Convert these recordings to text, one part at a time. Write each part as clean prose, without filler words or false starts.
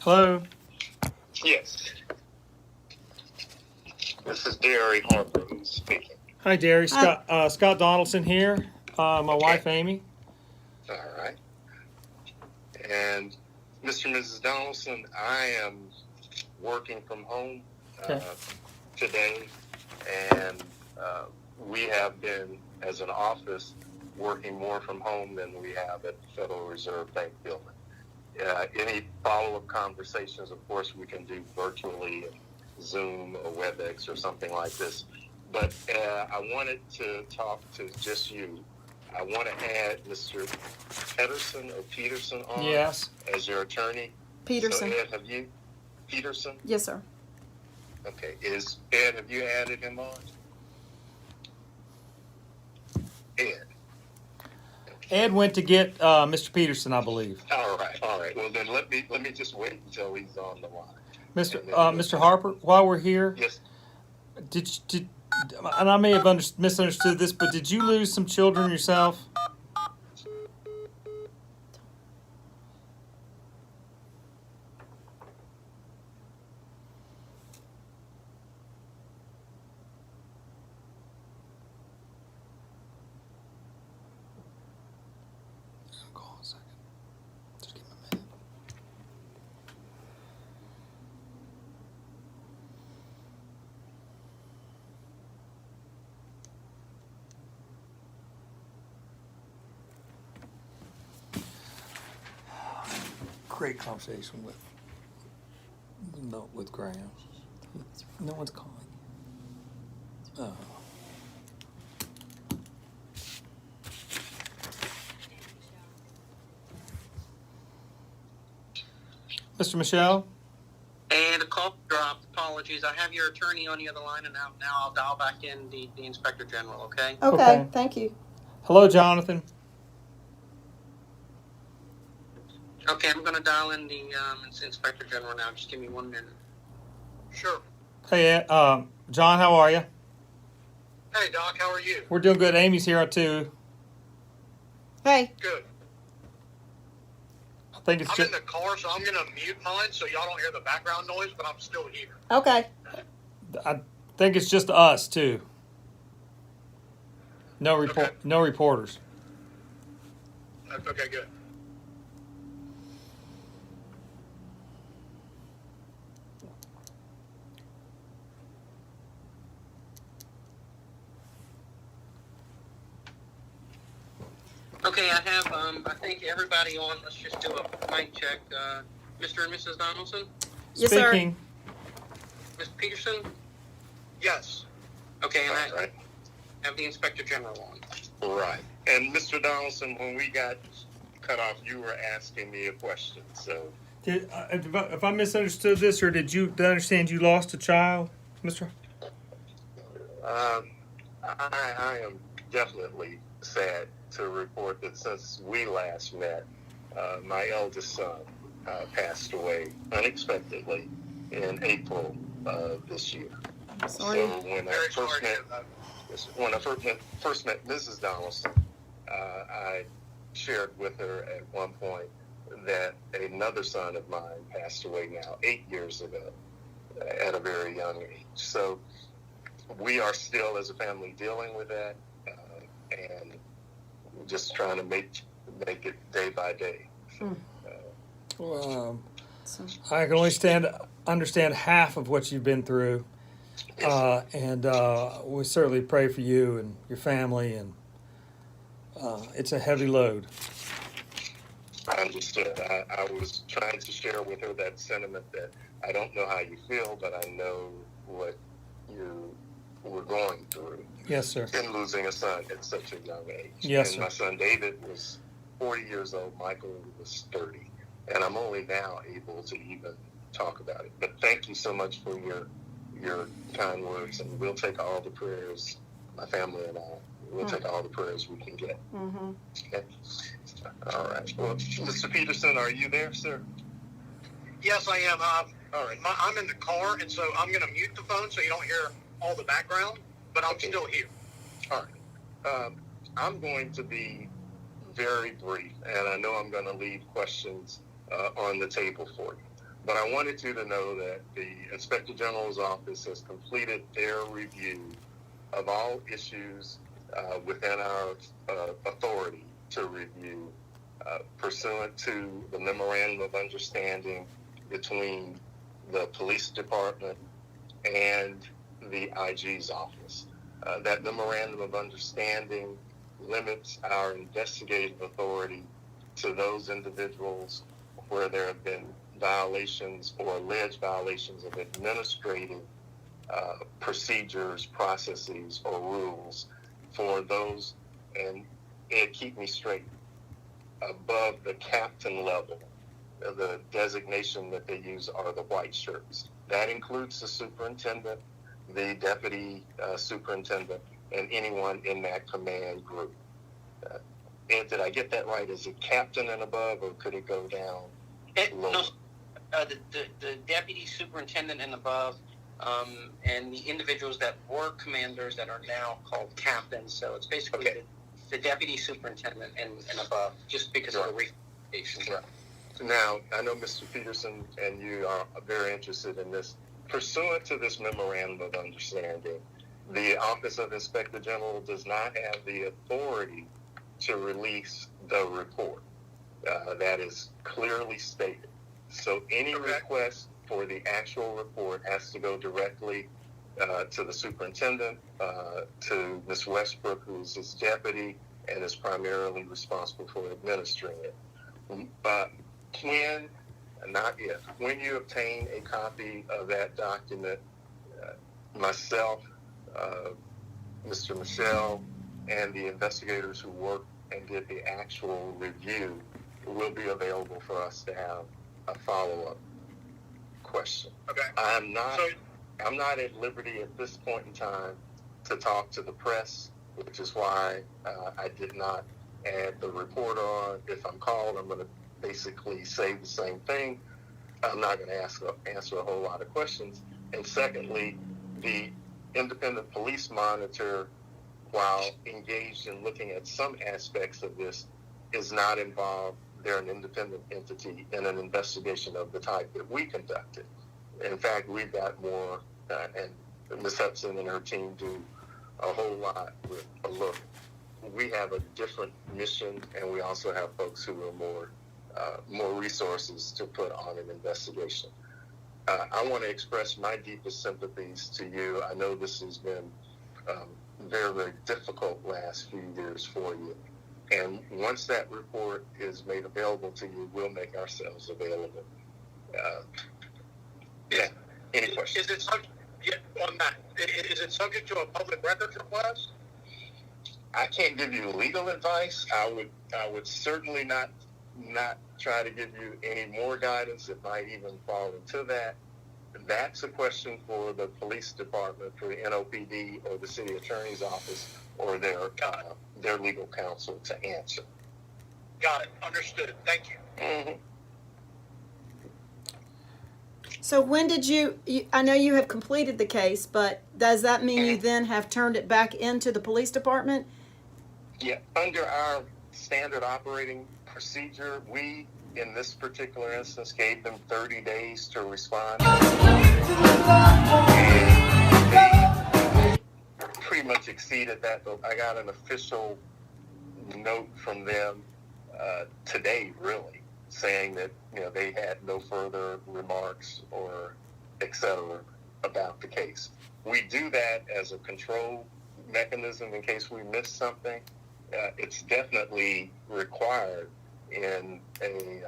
Hello. Yes. This is Derry Harper who's speaking. Hi, Derry. Scott Donaldson here. My wife, Amy. All right. And Mr. and Mrs. Donaldson, I am working from home today, and we have been, as an office, working more from home than we have at the Federal Reserve Bank building. Any follow-up conversations, of course, we can do virtually, Zoom or WebEx or something like this. But I wanted to talk to just you. I want to add Mr. Peterson on as your attorney. Peterson. So Ed, have you? Peterson? Yes, sir. Okay. Ed, have you added him on? Ed. Ed went to get Mr. Peterson, I believe. All right. Well, then let me just wait until he's on the line. Mr. Harper, while we're here, Yes. did and I may have misunderstood this, but did you lose some children yourself? Great conversation with Graham. No one's calling. Oh. Mr. Michelle? And a call dropped. Apologies. I have your attorney on the other line, and now I'll dial back in the Inspector General, okay? Okay, thank you. Hello, Jonathan. Okay, I'm going to dial in the Inspector General now. Just give me 1 minute. Sure. Hey, John, how are you? Hey, Doc, how are you? We're doing good. Amy's here, too. Hey. Good. I think it's I'm in the car, so I'm going to mute mine so y'all don't hear the background noise, but I'm still here. Okay. I think it's just us, too. No reporters. Okay, good. Okay, I have, I think everybody on. Let's just do a mic check. Mr. and Mrs. Donaldson? Yes, Speaking. Ms. Peterson? Yes. Okay, and I Right. have the Inspector General on. Right. And Mr. Donaldson, when we got cut off, you were asking me a question, so. If I misunderstood this, or did you understand you lost a child, Mr.? I am definitely sad to report that since we last met, my eldest son passed away unexpectedly in April of this year. Sorry. So when I first met Mrs. Donaldson, I shared with her at one point that another son of mine passed away now 8 years ago at a very young age. So we are still, as a family, dealing with that, and just trying to make it day by day. I can only understand half of what you've been through, and we certainly pray for you and your family, and it's a heavy load. I understood. I was trying to share with her that sentiment that I don't know how you feel, but I know what you were going through. Yes, sir. In losing a son at such a young age. Yes, and sir. My son David was 40 years old. Michael was 30. And I'm only now able to even talk about it. But thank you so much for your kind words. And we'll take all the prayers, my family and I, we'll take all the prayers we can get. Mm-hmm. Okay. All right. Well, Mr. Peterson, are you there, sir? Yes, I am. All right. I'm in the car, and so I'm going to mute the phone so you don't hear all the background, but I'm still here. All right. I'm going to be very brief, and I know I'm going to leave questions on the table for you. But I wanted you to know that the Inspector General's office has completed their review of all issues within our authority to review pursuant to the Memorandum of Understanding between the police department and the IG's office. That Memorandum of Understanding limits our investigative authority to those individuals where there have been violations or alleged violations of administrative procedures, processes, or rules for those, and keep me straight, above the captain level. The designation that they use are the white shirts. That includes the superintendent, the deputy superintendent, and anyone in that command group. Ed, did I get that right? Is it captain and above, or could it go down lower? No, the deputy superintendent and above, and the individuals that were commanders that are now called captains. So it's basically the deputy superintendent and above, just because of the representation. Right. Now, I know Mr. Peterson and you are very interested in this. Pursuant to this Memorandum of Understanding, the Office of Inspector General does not have the authority to release the report. That is clearly stated. So any request for the actual report has to go directly to the superintendent, to Ms. Westbrook, who is his deputy and is primarily responsible for administering it. But when you obtain a copy of that document, myself, Mr. Michelle, and the investigators who worked and did the actual review will be available for us to have a follow-up question. Okay. I'm not at liberty at this point in time to talk to the press, which is why I did not add the report on. If I'm called, I'm going to basically say the same thing. I'm not going to answer a whole lot of questions. And secondly, the independent police monitor, while engaged in looking at some aspects of this, is not involved. They're an independent entity in an investigation of the type that we conducted. In fact, we've got more, and Ms. Hudson and her team do a whole lot with a look. We have a different mission, and we also have folks who are more resources to put on an investigation. I want to express my deepest sympathies to you. I know this has been very, very difficult last few years for you. And once that report is made available to you, we'll make ourselves available. Any questions? Is it subject on that? Is it subject to a public records request? I can't give you legal advice. I would certainly not try to give you any more guidance. It might even fall into that. That's a question for the police department, for the NOPD or the city attorney's office or their legal counsel to answer. Got it. Understood. Thank you. Mm-hmm. So when did I know you have completed the case, but does that mean you then have turned it back into the police department? Yeah, under our standard operating procedure, we, in this particular instance, gave them 30 days to respond. And they pretty much exceeded that. But I got an official note from them today, really, saying that they had no further remarks or et cetera about the case. We do that as a control mechanism in case we miss something. It's definitely required in a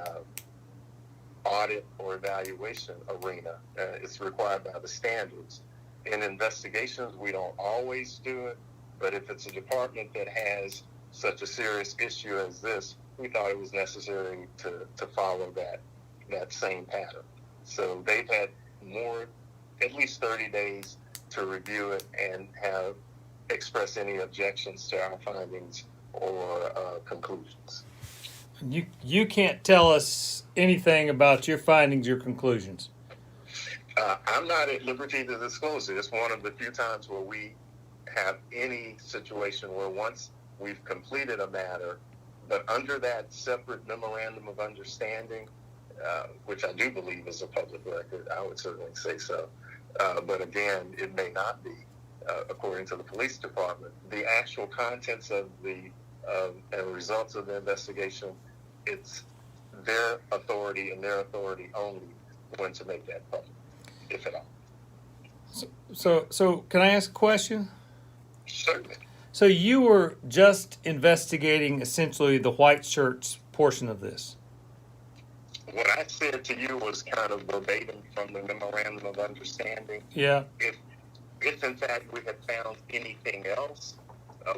audit or evaluation arena. It's required by the standards. In investigations, we don't always do it, but if it's a department that has such a serious issue as this, we thought it was necessary to follow that same pattern. So they've had at least 30 days to review it and have expressed any objections to our findings or conclusions. You can't tell us anything about your findings or conclusions. I'm not at liberty to disclose it. It's one of the few times where we have any situation where once we've completed a matter, but under that separate memorandum of understanding, which I do believe is a public record, I would certainly say so. But again, it may not be, according to the police department. The actual contents of and results of the investigation, it's their authority and their authority only when to make that public, if at all. So can I ask a question? Certainly. So you were just investigating essentially the white shirts portion of this. What I said to you was kind of verbatim from the memorandum of understanding. Yeah. If in fact we had found anything else,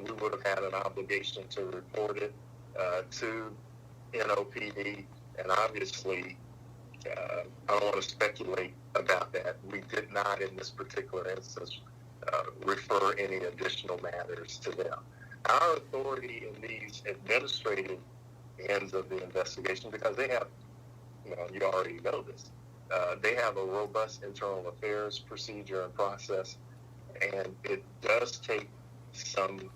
we would have had an obligation to report it to NOPD, and obviously I don't want to speculate about that. We did not, in this particular instance, refer any additional matters to them. Our authority in these administrative ends of the investigation, because they have, you already know this, they have a robust internal affairs procedure and process, and it does take some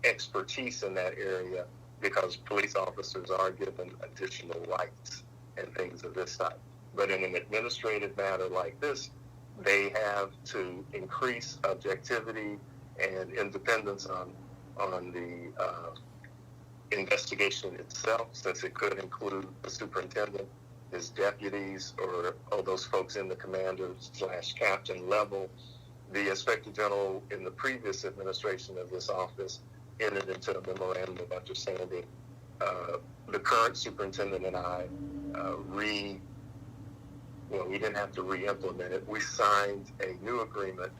expertise in that area because police officers are given additional rights and things of this type. But in an administrative matter like this, they have to increase objectivity and independence on the investigation itself, since it could include the superintendent, his deputies, or those folks in the commander/captain level. The inspector general in the previous administration of this office entered into a memorandum of understanding. The current superintendent and I we didn't have to re-implement it. We signed a new agreement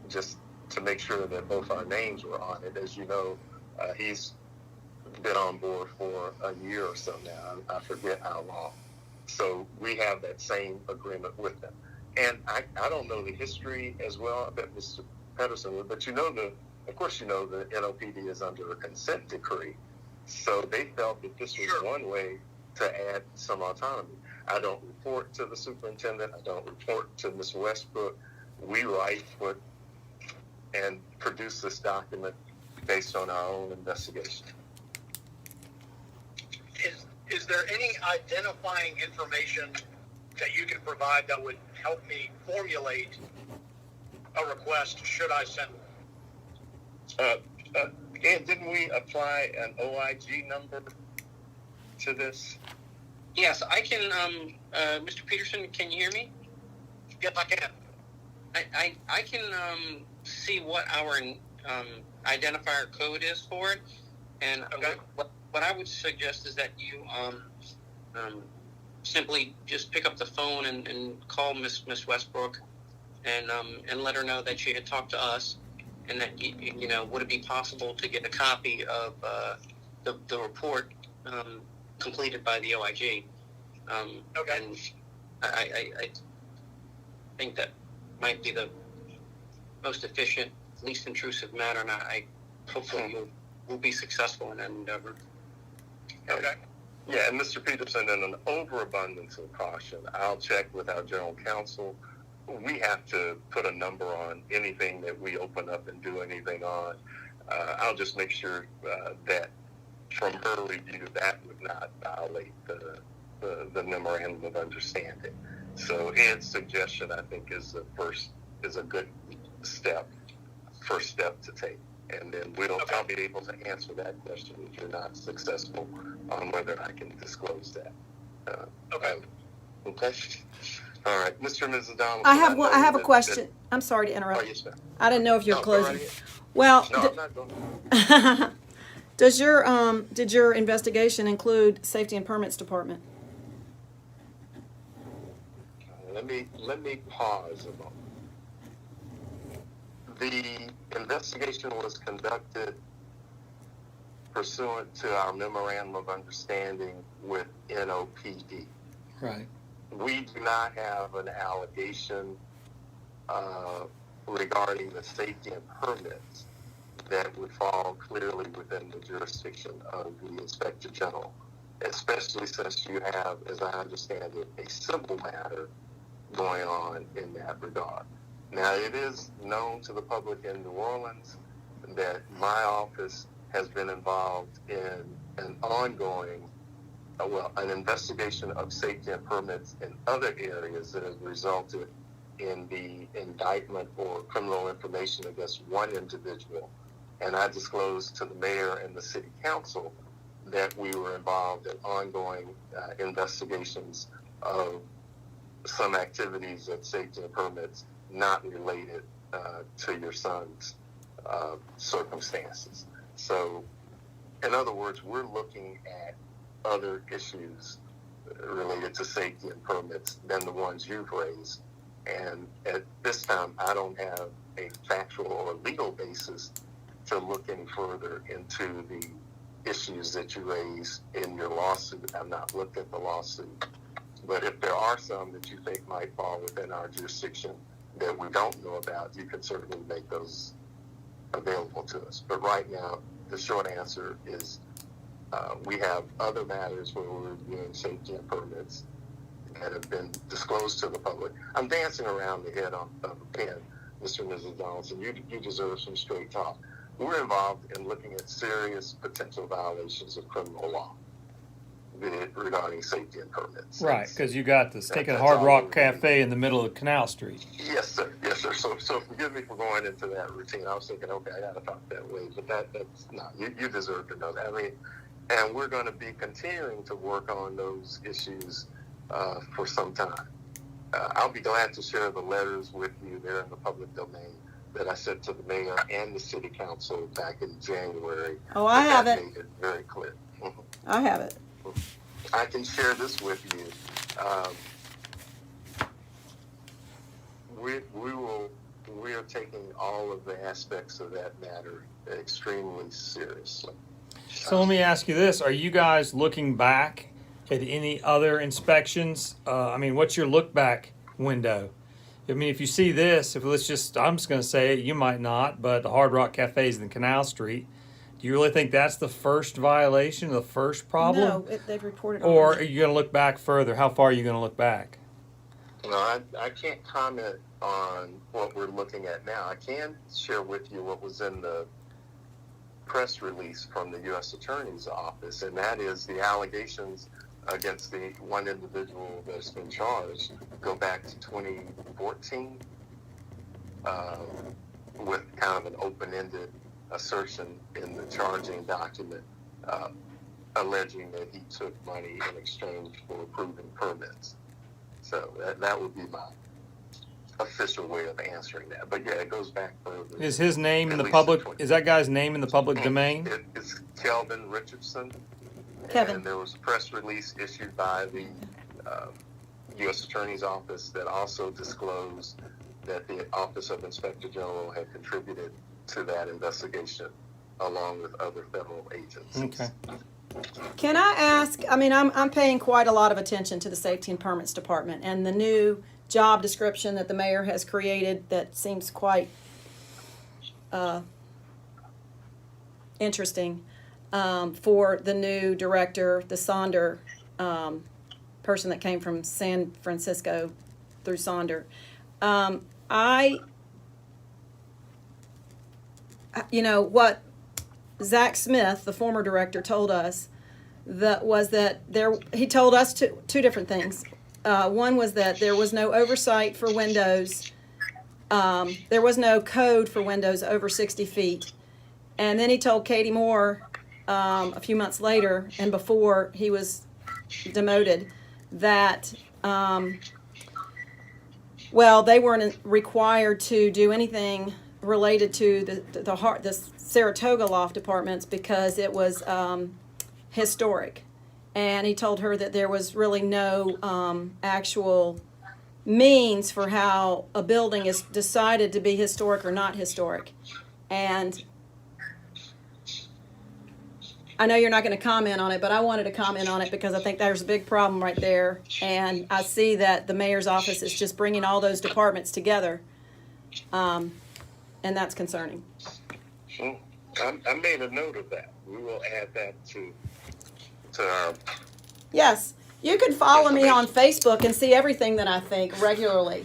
just to make sure that both our names were on it. As you know, he's been on board for a year or so now. I forget how long. So we have that same agreement with them. And I don't know the history as well. I bet Mr. Pedersen would, but of course the NOPD is under a consent decree. So they felt that this was one way to add some autonomy. I don't report to the superintendent. I don't report to Ms. Westbrook. We write and produce this document based on our own investigation. Is there any identifying information that you can provide that would help me formulate a request should I send one? And didn't we apply an OIG number to this? Yes, I can. Mr. Peterson, can you hear me? Yes, I can. I can see what our identifier code is for it, and okay. What I would suggest is that you simply just pick up the phone and call Miss Westbrook and let her know that she had talked to us, and that would it be possible to get a copy of the report completed by the OIG. Okay. And I think that might be the most efficient, least intrusive manner, and I hopefully you'll be successful in that endeavor. Okay. Yeah, and Mr. Peterson, in an overabundance of caution, I'll check with our general counsel. We have to put a number on anything that we open up and do anything on. I'll just make sure that from her review, that would not violate the memorandum of understanding. So Ed's suggestion, I think, is a good first step to take. And then I'll be able to answer that question if you're not successful on whether I can disclose that. Okay. Okay. All right, Mr. and Mrs. Donaldson. I have a question. I'm sorry to interrupt. Oh, yes, ma'am. I didn't know if you're No, closing. go right Well, No, I'm not going. did your investigation include Safety and Permits Department? Let me pause a moment. The investigation was conducted pursuant to our memorandum of understanding with NOPD. Right. We do not have an allegation regarding the safety and permits that would fall clearly within the jurisdiction of the Inspector General, especially since you have, as I understand it, a civil matter going on in that regard. Now, it is known to the public in New Orleans that my office has been involved in an ongoing, an investigation of safety and permits in other areas that has resulted in the indictment or criminal information against one individual. And I disclosed to the mayor and the city council that we were involved in ongoing investigations of some activities at safety and permits not related to your son's circumstances. So, in other words, we're looking at other issues related to safety and permits than the ones you've raised. And at this time, I don't have a factual or legal basis to look any further into the issues that you raised in your lawsuit. I've not looked at the lawsuit. But if there are some that you think might fall within our jurisdiction that we don't know about, you can certainly make those available to us. But right now, the short answer is we have other matters where we're reviewing safety and permits that have been disclosed to the public. I'm dancing around the head of a pin, Mr. and Mrs. Donaldson. You deserve some straight talk. We're involved in looking at serious potential violations of criminal law regarding safety and permits. Right, because you got the Steak and Hard Rock Cafe in the middle of Canal Street. Yes, sir. Yes, sir. So forgive me for going into that routine. I was thinking, okay, I got to talk that way, but that's not. You deserve to know that. I mean, and we're going to be continuing to work on those issues for some time. I'll be glad to share the letters with you. They're in the public domain that I sent to the mayor and the city council back in January. Oh, I have it. Made it very clear. I have it. I can share this with you. We are taking all of the aspects of that matter extremely seriously. So let me ask you this. Are you guys looking back at any other inspections? What's your look back window? I mean, if you see this, I'm just going to say it, you might not, but the Hard Rock Cafe is in Canal Street. Do you really think that's the first violation, the first problem? No, they've reported. Or are already. you going to look back further? How far are you going to look back? No, I can't comment on what we're looking at now. I can share with you what was in the press release from the U.S. Attorney's Office, and that is the allegations against the one individual that's been charged go back to 2014 with kind of an open-ended assertion in the charging document alleging that he took money in exchange for approving permits. So that would be my official way of answering that. But yeah, it goes back further. Is his name in At the least public? to 20. Is that guy's name in the public domain? It's Kelvin Richardson. Kevin. And there was a press release issued by the U.S. Attorney's Office that also disclosed that the Office of Inspector General had contributed to that investigation along with other federal agencies. Okay. Can I ask? I'm paying quite a lot of attention to the Safety and Permits Department and the new job description that the mayor has created that seems quite interesting for the new director, the Sonder person that came from San Francisco through Sonder. What Zach Smith, the former director, told us he told us two different things. One was that there was no oversight for windows. There was no code for windows over 60 feet. And then he told Katie Moore a few months later, and before he was demoted, that they weren't required to do anything related to the Saratoga loft apartments because it was historic. And he told her that there was really no actual means for how a building is decided to be historic or not historic. And I know you're not going to comment on it, but I wanted to comment on it because I think there's a big problem right there. And I see that the mayor's office is just bringing all those departments together. And that's concerning. I made a note of that. We will add that to our... Yes, you can follow me on Facebook and see everything that I think regularly.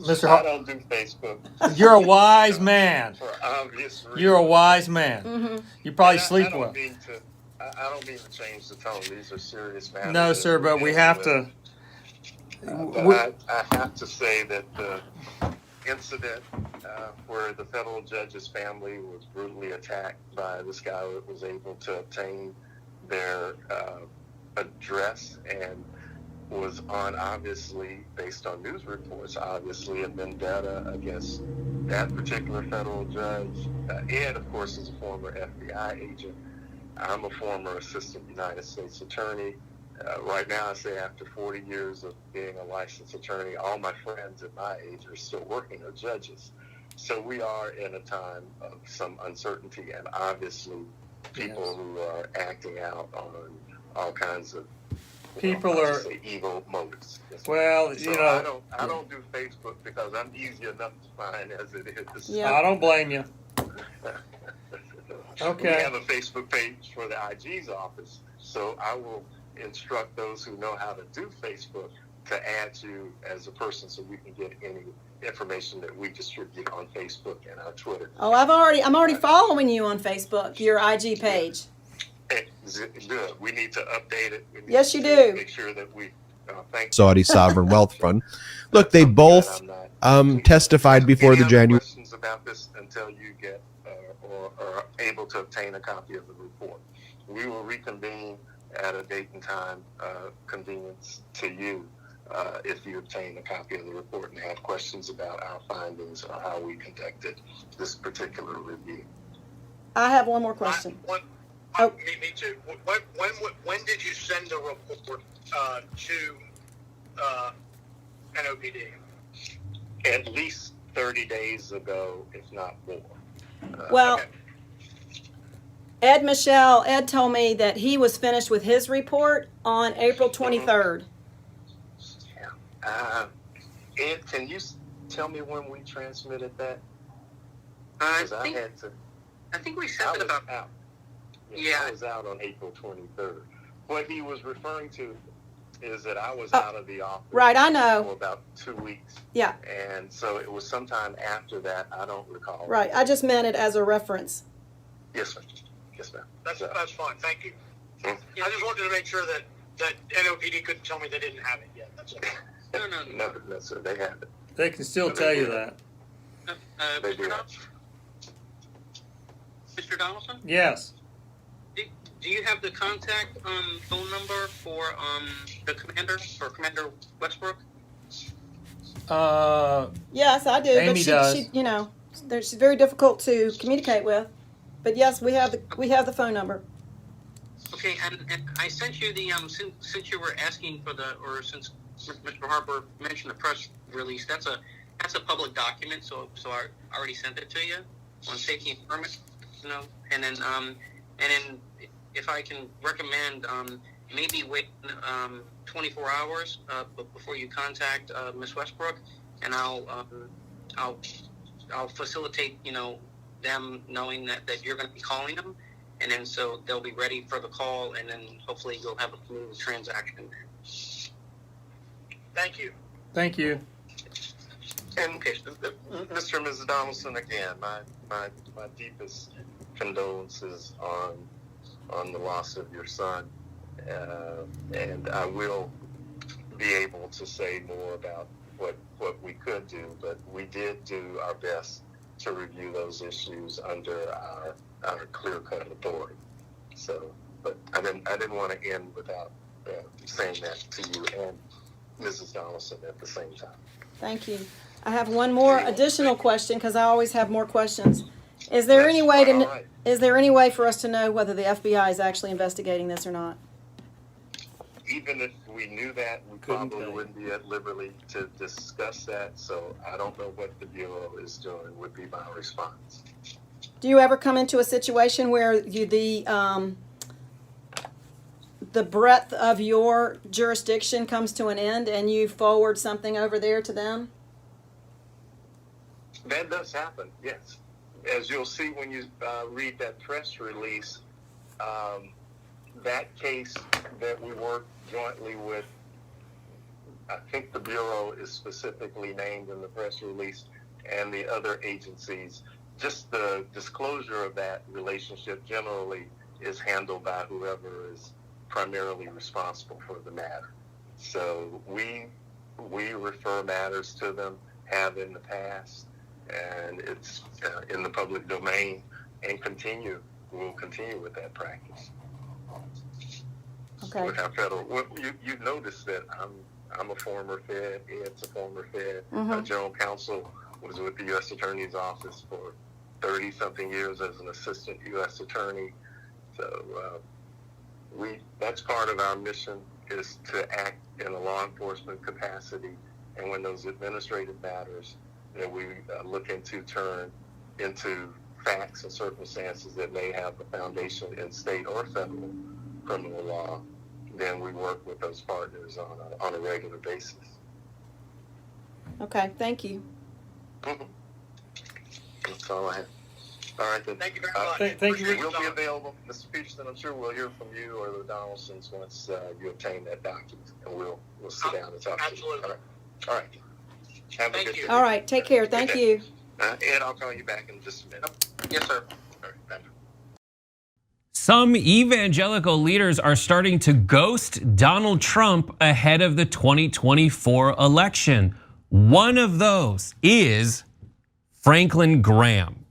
Mr. I don't do Facebook. You're a wise man. For obvious reasons. You're a wise man. Mm-hmm. You probably And sleep I don't well. mean to. I don't mean to change the tone. These are serious matters. No, that sir, we're but we dealing have with. to. But I have to say that the incident where the federal judge's family was brutally attacked by this guy that was able to obtain their address and was on, obviously, based on news reports, obviously a vendetta against that particular federal judge. Ed, of course, is a former FBI agent. I'm a former assistant United States attorney. Right now, I say after 40 years of being a licensed attorney, all my friends at my age are still working as judges. So we are in a time of some uncertainty, and obviously people who are acting out on all kinds of People are evil motives. well, So you know. I don't do Facebook because I'm easy enough to find as it is. Yeah. I don't blame you. Okay. We have a Facebook page for the IG's office, so I will instruct those who know how to do Facebook to add you as a person so we can get any information that we distribute on Facebook and our Twitter. Oh, I'm already following you on Facebook, your IG page. Hey, good. We need to update it. We need Yes, you to do. Make sure that we thank Saudi Sovereign Wealth Fund. Look, they both testified before the Any other January. questions about this until you get or are able to obtain a copy of the report. We will reconvene at a date and time convenience to you if you obtain a copy of the report and have questions about our findings or how we conducted this particular review. I have one more question. Me too. When did you send the report to NOPD? At least 30 days ago, if not more. Well, okay. Ed told me that he was finished with his report on April 23rd. Ed, can you tell me when we transmitted that? I Because think we I sent it was about. out. Yeah. I was out on April 23rd. What he was referring to is that I was out of the office Right, I for know. about 2 weeks. Yeah, And so it was sometime after that. I don't recall. right. I just meant it as a reference. Yes, ma'am. Yes, ma'am. That's fine. Thank you. Hmm. I just wanted to make sure that NOPD couldn't tell me they didn't have it yet. That's all. No, sir. They have it. They can still tell you that. They do. Mr. Donaldson, Yes. do you have the contact phone number for the commander, for Commander Westbrook? Yes, I do. Amy but she, does. she, you know, she's very difficult to communicate with. But yes, we have the phone number. Okay, and I sent you the since you were asking for since Mr. Harper mentioned the press release, that's a public document, so I already sent it to you on safety and permit, and then if I can recommend, maybe wait 24 hours before you contact Ms. Westbrook, and I'll facilitate them knowing that you're going to be calling them, and then so they'll be ready for the call, and then hopefully you'll have a smooth transaction. Thank you. Thank you. And Mr. and Mrs. Donaldson, again, my deepest condolences on the loss of your son, and I will be able to say more about what we could do, but we did do our best to review those issues under our clear-cut authority. So, but I didn't want to end without saying that to you and Mrs. Donaldson at the same time. Thank you. I have one more additional question because I always have more questions. Is there any way to? Right. Is there any way for us to know whether the FBI is actually investigating this or not? Even if we knew that, we Couldn't probably tell you. wouldn't be at liberty to discuss that. So I don't know what the Bureau is doing would be my response. Do you ever come into a situation where the breadth of your jurisdiction comes to an end and you forward something over there to them? That does happen, yes. As you'll see when you read that press release, that case that we worked jointly with I think the Bureau is specifically named in the press release, and the other agencies. Just the disclosure of that relationship generally is handled by whoever is primarily responsible for the matter. So we refer matters to them, have in the past, and it's in the public domain, and we'll continue with that practice. Okay. With our federal, well, you noticed that I'm a former Fed. Ed's a former Fed. Our general counsel was with the U.S. Attorney's Office for 30-something years as an assistant U.S. attorney. So that's part of our mission, is to act in a law enforcement capacity, and when those administrative matters that we look into turn into facts and circumstances that may have a foundation in state or federal criminal law, then we work with those partners on a regular basis. Okay, thank you. That's all I have. All right, then. Thank you very much. Thank you. We'll be available. Mr. Peterson, I'm sure we'll hear from you or the Donaldsons once you obtain that document, and we'll sit down and talk to you. Absolutely. All right. Have a Thank good you. day. All right, take care. Thank Okay. you. Ed, I'll call you back in just a minute. Yes, sir. All right, thank you. Some evangelical leaders are starting to ghost Donald Trump ahead of the 2024 election. One of those is Franklin Graham.